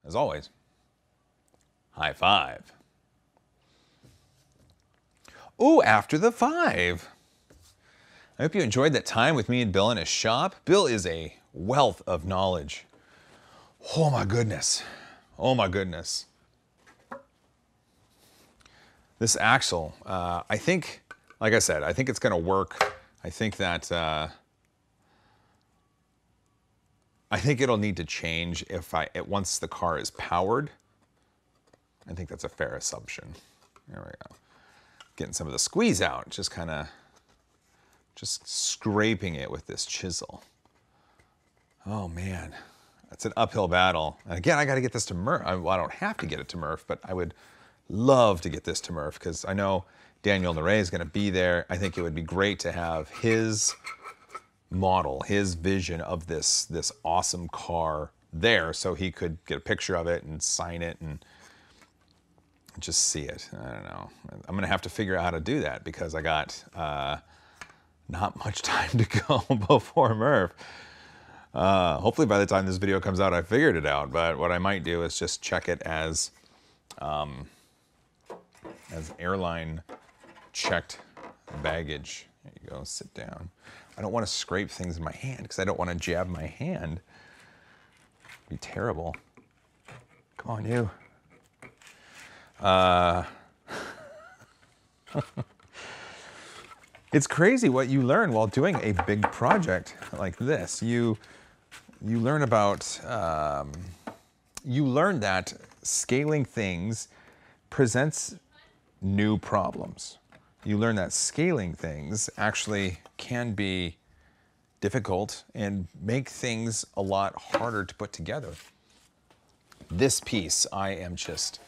as always, high five. Ooh, after the 5. I hope you enjoyed that time with me and Bill in his shop. Bill is a wealth of knowledge. Oh my goodness. Oh my goodness. This axle, I think, like I said, I think it's gonna work. I think that, I think it'll need to change once the car is powered. I think that's a fair assumption. There we go. Getting some of the squeeze out, just scraping it with this chisel. Oh man, that's an uphill battle. And again, I got to get this to Murph. Well, I don't have to get it to Murph, but I would love to get this to Murph because I know Daniel Naray is going to be there. I think it would be great to have his model, his vision of this awesome car there, so he could get a picture of it and sign it and just see it. I don't know. I'm going to have to figure out how to do that because I got not much time to go before Murph. Hopefully by the time this video comes out, I figured it out. But what I might do is just check it as airline checked baggage. There you go, sit down. I don't want to scrape things in my hand because I don't want to jab my hand. It'd be terrible. Come on, you. It's crazy what you learn while doing a big project like this. You learn about, you learn that scaling things presents new problems. You learn that scaling things actually can be difficult and make things a lot harder to put together. This piece, I am just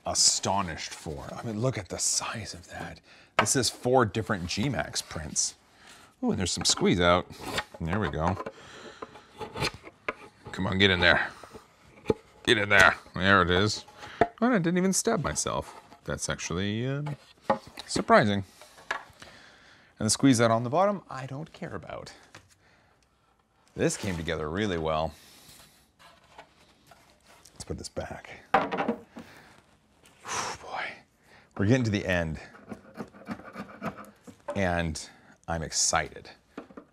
astonished for. I mean, look at the size of that. This is 4 different G-Max prints. Oh, and there's some squeeze out. There we go. Come on, get in there. Get in there. There it is. Oh, I didn't even stab myself. That's actually surprising. And the squeeze out on the bottom, I don't care about. This came together really well. Let's put this back. Whew, boy, we're getting to the end. And I'm excited.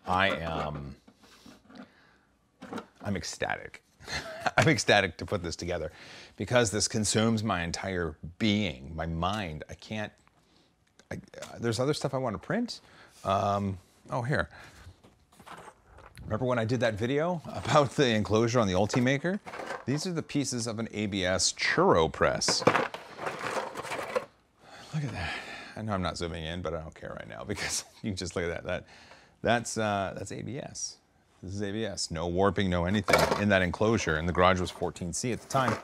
I'm ecstatic. I'm ecstatic to put this together because this consumes my entire being, my mind. There's other stuff I want to print. Oh, here. Remember when I did that video about the enclosure on the Ultimaker? These are the pieces of an ABS churro press. Look at that. I know I'm not zooming in, but I don't care right now because you can just look at that. That's ABS. This is ABS. No warping, no anything in that enclosure. And the garage was 14C at the time,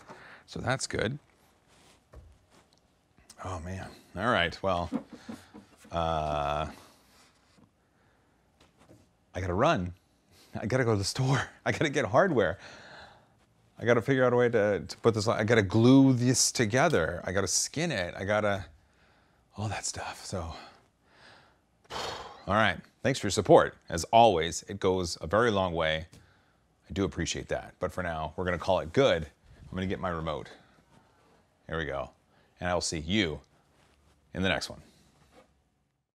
so that's good. Oh man. All right. Well, I gotta run. I gotta go to the store. I gotta get hardware. I gotta figure out a way to put this on. I gotta glue this together. I gotta skin it. I gotta all that stuff. So, all right. Thanks for your support. As always, it goes a very long way. I do appreciate that. But for now, we're going to call it good. I'm going to get my remote. Here we go. And I will see you in the next one.